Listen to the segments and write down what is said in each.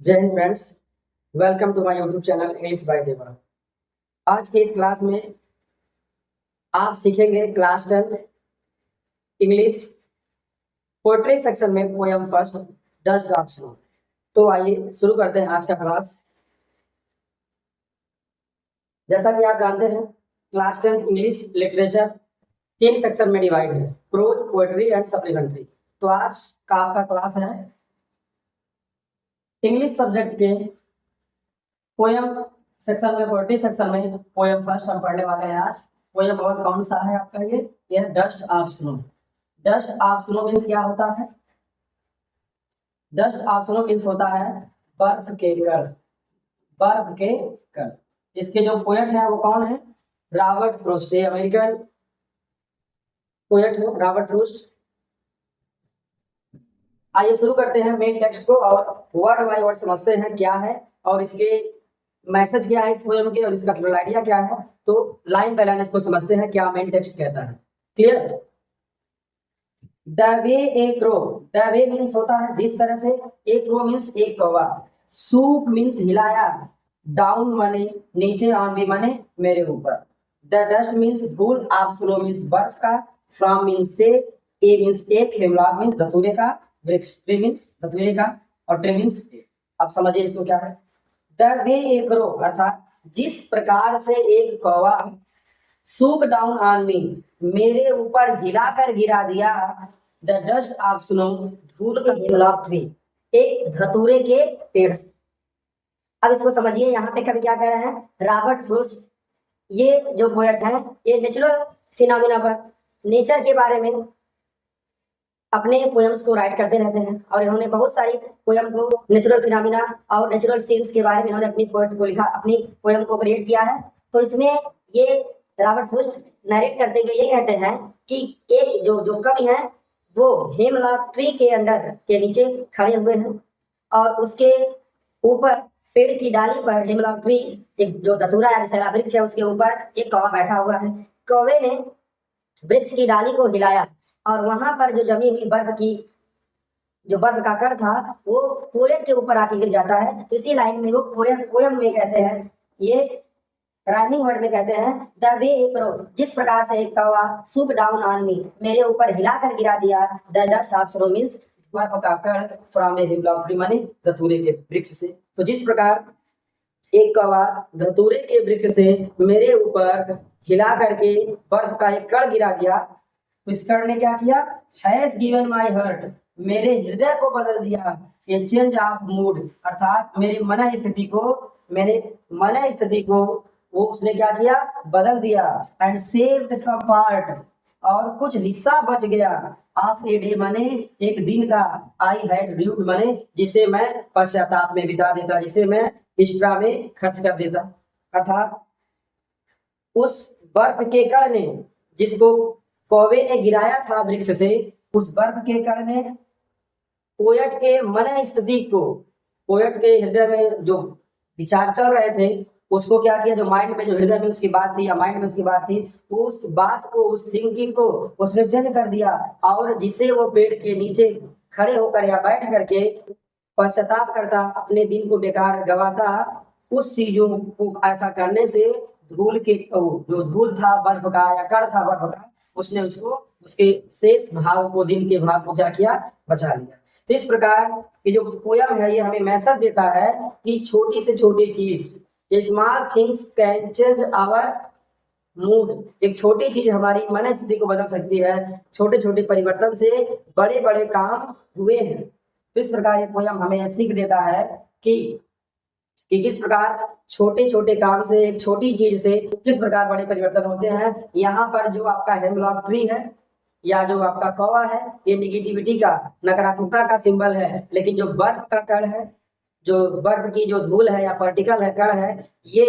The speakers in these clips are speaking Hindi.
जय Hind friends. Welcome to my YouTube channel English by Deva. आज के इस क्लास में आप सीखेंगे class 10th English poetry section में poem first dust of snow. तो आइए शुरू करते हैं आज का क्लास। जैसा कि आप जानते हैं class 10th English literature 3 section में डिवाइड है, प्रोज, पोएट्री एंड सप्लीमेंट्री। तो आज का आपका क्लास है इंग्लिश सब्जेक्ट के पोयम सेक्शन में, पोएट्री सेक्शन में पोयम फर्स्ट हम पढ़ने वाले हैं आज। पोयम और कौन सा है आपका? ये dust of snow. Dust of snow means क्या होता है? डस्ट ऑफ स्नो मीन्स होता है बर्फ के कण। बर्फ के कण। इसके जो पोएट है वो कौन है? Robert Frost. ये अमेरिकन पोएट है रॉबर्ट फ्रॉस्ट। आइए शुरू करते हैं मेन टेक्स्ट को और वर्ड बाय वर्ड समझते हैं क्या है और इसके मैसेज क्या है इस पोएम के और इसका आइडिया क्या है। तो लाइन बाय लाइन इसको समझते हैं क्या मेन टेक्स्ट कहता है। Clear? The way A crow. The way means होता है जिस तरह से। ए क्रो मीन्स एक कौवा। सूक मीन्स हिलाया। डाउन माने नीचे, ऑन भी माने मेरे ऊपर। द डस्ट मीन्स धूल। ऑफ स्नो मीन्स बर्फ का। फ्रॉम मीन्स से। ए मीन्स एक। हेमलॉक मीन्स धतूरे का। वृक्ष, ट्री मीन्स धतूरे का और ट्री मीन्स। अब समझिए इसको क्या है। द वे ए क्रो अर्थात जिस प्रकार से एक कौवा सूक डाउन ऑन मी मेरे ऊपर हिलाकर गिरा दिया। द डस्ट ऑफ स्नो धूल का हिमलॉक ट्री एक धतूरे के पेड़ से। अब इसको समझिए, यहाँ पे कभी क्या कह रहे हैं? रॉबर्ट फ्रॉस्ट ये जो पोएट है ये नेचुरल फिनोमिना पर, नेचर के बारे में अपने पोएम्स को राइट करते रहते हैं और इन्होंने बहुत सारी पोएम को नेचुरल फिनोमिना और नेचुरल सीन्स के बारे में इन्होंने अपनी पोएट को लिखा, अपनी पोएम को क्रिएट किया है। तो इसमें ये रॉबर्ट फ्रॉस्ट नरेट करते हुए ये कहते हैं कि एक जो कवि है वो हेमलॉक ट्री के अंडर के नीचे खड़े हुए हैं और उसके ऊपर पेड़ की डाली पर हेमलॉक ट्री, एक जो धतूरा या विशाला वृक्ष है उसके ऊपर एक कौवा बैठा हुआ है। कौवे ने वृक्ष की डाली को हिलाया और वहां पर जो जमी हुई बर्फ की, जो बर्फ का कण था वो पोएट के ऊपर आके गिर जाता है। तो इसी लाइन में वो पोएम में कहते हैं, ये राइमिंग वर्ड में कहते हैं द वे ए क्रो जिस प्रकार से एक कौवा सूक डाउन ऑन मी मेरे ऊपर हिलाकर गिरा दिया। The dust of snow means बर्फ का कण। फ्रॉम ए हिमलॉक ट्री माने धतूरे के वृक्ष से। तो जिस प्रकार एक कौवा धतूरे के वृक्ष से मेरे ऊपर हिला करके बर्फ का एक कण गिरा दिया, तो इस कण ने क्या किया? हैज गिवन माई हार्ट मेरे हृदय को बदल दिया। ये चेंज ऑफ मूड अर्थात मेरे मन स्थिति को, मेरे मन स्थिति को वो उसने क्या किया? बदल दिया। एंड सेव्ड सम पार्ट और कुछ हिस्सा बच गया। ऑफ ए डे माने एक दिन का। आई हैड ड्यूड माने जिसे मैं पश्चाताप में बिता देता, जिसे मैं एक्स्ट्रा में खर्च कर देता। अर्थात उस बर्फ के कण ने, जिसको कौवे ने गिराया था वृक्ष से, उस बर्फ के कण ने पोएट के मन स्थिति को, पोएट के हृदय में जो विचार चल रहे थे उसको क्या किया? जो माइंड में, जो हृदय में उसकी बात थी या माइंड में उसकी बात थी, उस बात को, उस थिंकिंग को उसने चेंज कर दिया और जिसे वो पेड़ के नीचे खड़े होकर या बैठ करके पश्चाताप करता, अपने दिन को बेकार गवाता, उस चीजों को ऐसा करने से धूल के, जो धूल था बर्फ का या कण था बर्फ का, उसने उसको, उसके शेष भाव को, दिन के भाव को क्या किया? बचा लिया। तो इस प्रकार ये जो पोयम है ये हमें मैसेज देता है कि छोटी से छोटी चीज, small things can change our mood. एक छोटी चीज हमारी मन स्थिति को बदल सकती है। छोटे छोटे परिवर्तन से बड़े बड़े काम हुए हैं। तो इस प्रकार ये पोयम हमें सीख देता है कि किस प्रकार छोटे छोटे काम से, एक छोटी चीज से किस प्रकार बड़े परिवर्तन होते हैं। यहाँ पर जो आपका हेमलॉक ट्री है या जो आपका कौवा है ये निगेटिविटी का, नकारात्मकता का सिंबल है, लेकिन जो बर्फ का कण है, जो बर्फ की जो धूल है या पार्टिकल है, कण है, ये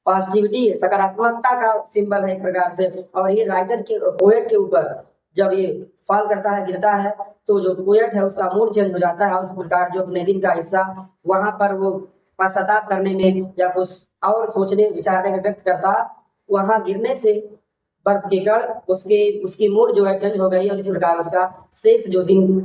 पॉजिटिविटी, सकारात्मकता का सिंबल है एक प्रकार से। और ये राइटर के, पोएट के ऊपर जब ये फॉल करता है, गिरता है, तो जो पोएट है उसका मूड चेंज हो जाता है और उस प्रकार जो अपने दिन का हिस्सा वहां पर वो पश्चाताप करने में या कुछ और सोचने विचारने में व्यक्त करता, वहां गिरने से बर्फ के कण उसकी मूड जो है चेंज हो गई और इस प्रकार उसका शेष जो दिन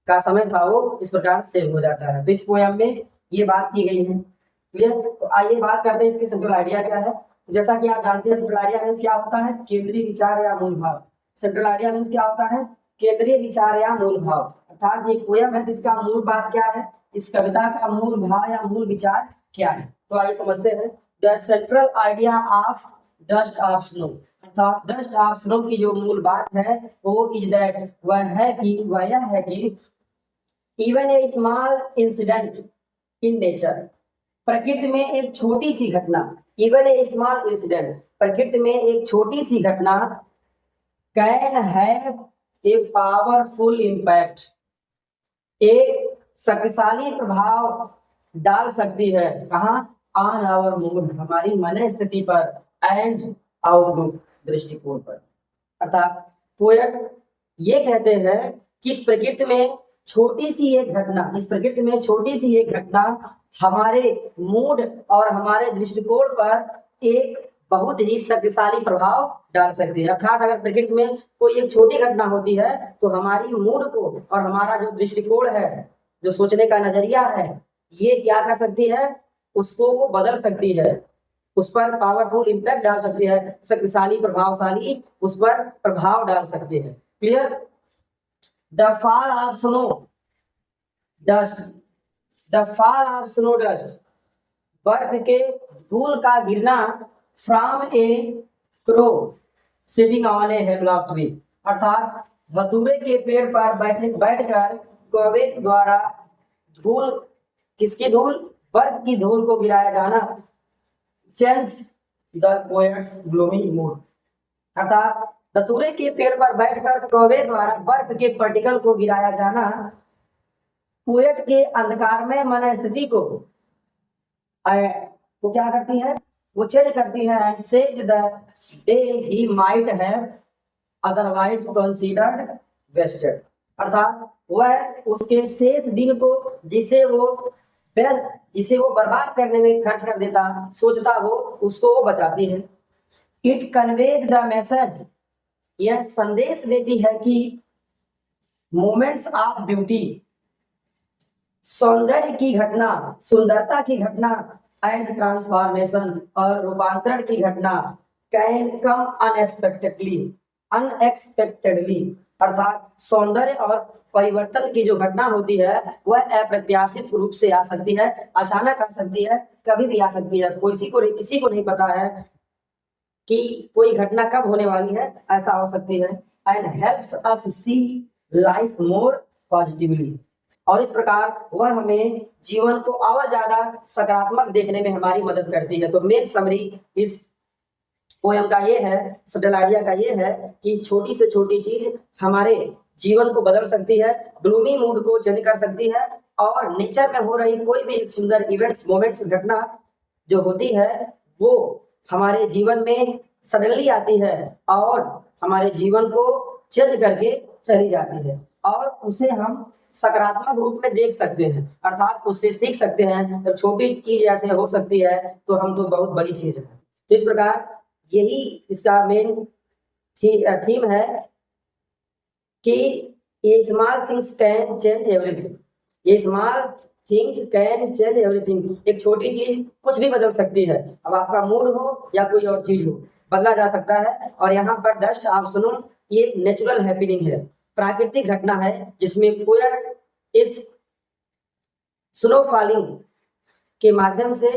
का समय था वो इस प्रकार सेव हो जाता है। तो इस पोयम में ये बात की गई है। क्लियर? तो आइए बात करते हैं इसके सेंट्रल आइडिया क्या है। जैसा कि आप जानते हैं सेंट्रल आइडिया मीन्स क्या होता है, केंद्रीय विचार या मूल भाव। सेंट्रल आइडिया मीन्स क्या होता है, केंद्रीय विचार या मूल भाव। अर्थात ये पोयम है जिसका मूल बात क्या है, इस कविता का मूल भाव या मूल विचार क्या है। तो आइए समझते हैं। The central idea of dust of snow, अर्थात डस्ट ऑफ स्नो की जो मूल बात है वो इज दैट, वह यह है कि even a small incident in nature, प्रकृति में एक छोटी सी घटना, इवन ए स्मॉल इंसिडेंट, प्रकृति में एक छोटी सी घटना can have a powerful impact, एक शक्तिशाली प्रभाव डाल सकती है। कहाँ? ऑन आवर मूड, हमारी मन स्थिति पर, एंड आउटलुक, दृष्टिकोण पर। अर्थात पोएट ये कहते हैं कि इस प्रकृति में छोटी सी एक घटना, इस प्रकृति में छोटी सी एक घटना हमारे मूड और हमारे दृष्टिकोण पर एक बहुत ही शक्तिशाली प्रभाव डाल सकती है। अर्थात अगर प्रकृति में कोई एक छोटी घटना होती है तो हमारी मूड को और हमारा जो दृष्टिकोण है, जो सोचने का नजरिया है, ये क्या कर सकती है, उसको वो बदल सकती है, उस पर पावरफुल इम्पैक्ट डाल सकती है, शक्तिशाली प्रभावशाली उस पर प्रभाव डाल सकती है। Clear? The fall of snow dust, the fall of snow dust, बर्फ के धूल का गिरना, from A crow sitting on a hemlock tree, अर्थात धतूरे के पेड़ पर बैठकर कौवे द्वारा धूल, किसकी धूल? बर्फ की धूल को गिराया जाना। Change the poets gloomy mood, अर्थात धतूरे के पेड़ पर बैठकर कौवे द्वारा बर्फ के पार्टिकल को गिराया जाना पोएट के अंधकारमय मन स्थिति को वो क्या करती है, वो चेंज करती है। And save the day he might have otherwise considered wasted, अर्थात वह उसके शेष दिन को जिसे वो बर्बाद करने में खर्च कर देता, सोचता वो, उसको वो बचाती है। इट कन्वेज द मैसेज, यह संदेश देती है कि मोमेंट्स ऑफ ब्यूटी, सौंदर्य की घटना, सुंदरता की घटना, एंड ट्रांसफॉर्मेशन, और रूपांतरण की घटना, कैन कम अनएक्सपेक्टेडली, अर्थात सौंदर्य और परिवर्तन की जो घटना होती है वह अप्रत्याशित रूप से आ सकती है, अचानक आ सकती है, कभी भी आ सकती है। किसी को नहीं पता है कि कोई घटना कब होने वाली है, ऐसा हो सकती है। And helps us see life more positively, और इस प्रकार वह हमें जीवन को और ज्यादा सकारात्मक देखने में हमारी मदद करती है। तो मेन समरी इस पोयम का ये है, सेंट्रल आइडिया का ये है कि छोटी से छोटी चीज हमारे जीवन को बदल सकती है, ग्लूमी मूड को चेंज कर सकती है, और नेचर में हो रही कोई भी एक सुंदर इवेंट्स, मोमेंट्स, घटना जो होती है वो हमारे जीवन में सडनली आती है और हमारे जीवन को चेंज करके चली जाती है, और उसे हम सकारात्मक रूप में देख सकते हैं, अर्थात उससे सीख सकते हैं। जब छोटी चीज ऐसे हो सकती है तो हम तो बहुत बड़ी चीज है। तो इस प्रकार यही इसका मेन थीम है कि ये small things can change everything, ये small thing can change everything, एक छोटी चीज कुछ भी बदल सकती है। अब आपका मूड हो या कोई और चीज हो, बदला जा सकता है। और यहाँ पर डस्ट ऑफ स्नो ये नेचुरल हैपनिंग है, प्राकृतिक घटना है, जिसमें पोएट इस स्नो फॉलिंग के माध्यम से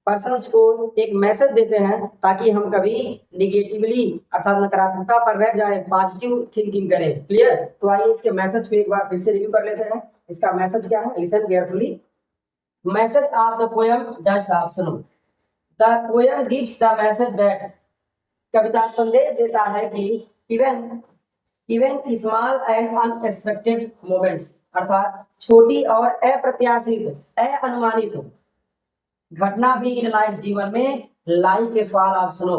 पर्सन्स को एक मैसेज देते हैं ताकि हम कभी निगेटिवली अर्थात नकारात्मकता पर रह जाए, पॉजिटिव थिंकिंग करें। क्लियर? तो आइए इसके मैसेज को एक बार फिर से रिव्यू कर लेते हैं। इसका मैसेज क्या है, listen carefully. Message of the poem dust of snow, the poem gives the message that, कविता संदेश देता है कि even small and unexpected moments, अर्थात छोटी और अप्रत्याशित, अनुमानित घटना भी इन लाइफ जीवन में, like a fall of snow,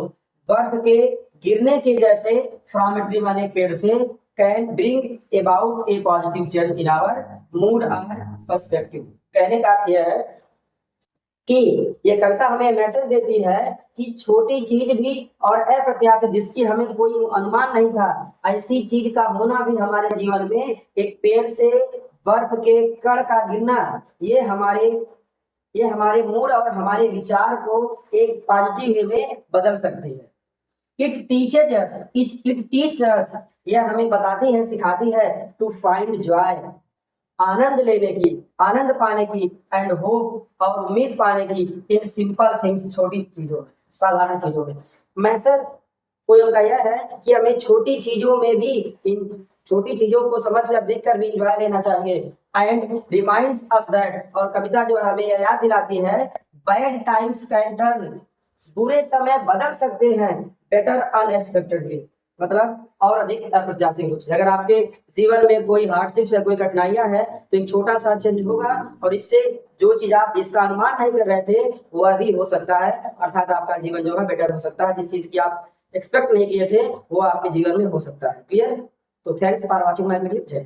बर्फ के गिरने के जैसे, फ्रॉम ए ट्री माने पेड़ से, can bring about a positive change in our mood और पर्सपेक्टिव। कहने का अर्थ यह है कि ये कविता हमें मैसेज देती है कि छोटी चीज भी और अप्रत्याशित, जिसकी हमें कोई अनुमान नहीं था, ऐसी चीज का होना भी हमारे जीवन में, एक पेड़ से बर्फ के कण का गिरना ये हमारे मूड और हमारे विचार को एक पॉजिटिव वे में बदल सकती है। इट टीचर्स यह हमें बताती है, सिखाती है टू फाइंड जॉय, आनंद लेने की, आनंद पाने की, एंड होप और उम्मीद पाने की इन सिंपल थिंग्स, छोटी चीजों, साधारण चीजों में। मैसेज पोयम का यह है कि हमें छोटी चीजों में भी, इन छोटी चीजों को समझकर देखकर भी एंजॉय लेना चाहिए। एंड रिमाइंड्स अस दैट, और कविता जो है हमें यह याद दिलाती है, बैड टाइम्स कैन टर्न, बुरे समय बदल सकते हैं, बेटर अनएक्सपेक्टेडली, मतलब और अधिक अप्रत्याशित रूप से। अगर आपके जीवन में कोई हार्डशिप्स या कोई कठिनाइयां है तो एक छोटा सा चेंज होगा और इससे जो चीज आप जिसका अनुमान नहीं कर रहे थे वह भी हो सकता है, अर्थात आपका जीवन जो है बेटर हो सकता है। जिस चीज की आप एक्सपेक्ट नहीं किए थे वो आपके जीवन में हो सकता है। क्लियर? तो thanks for watching my video. जय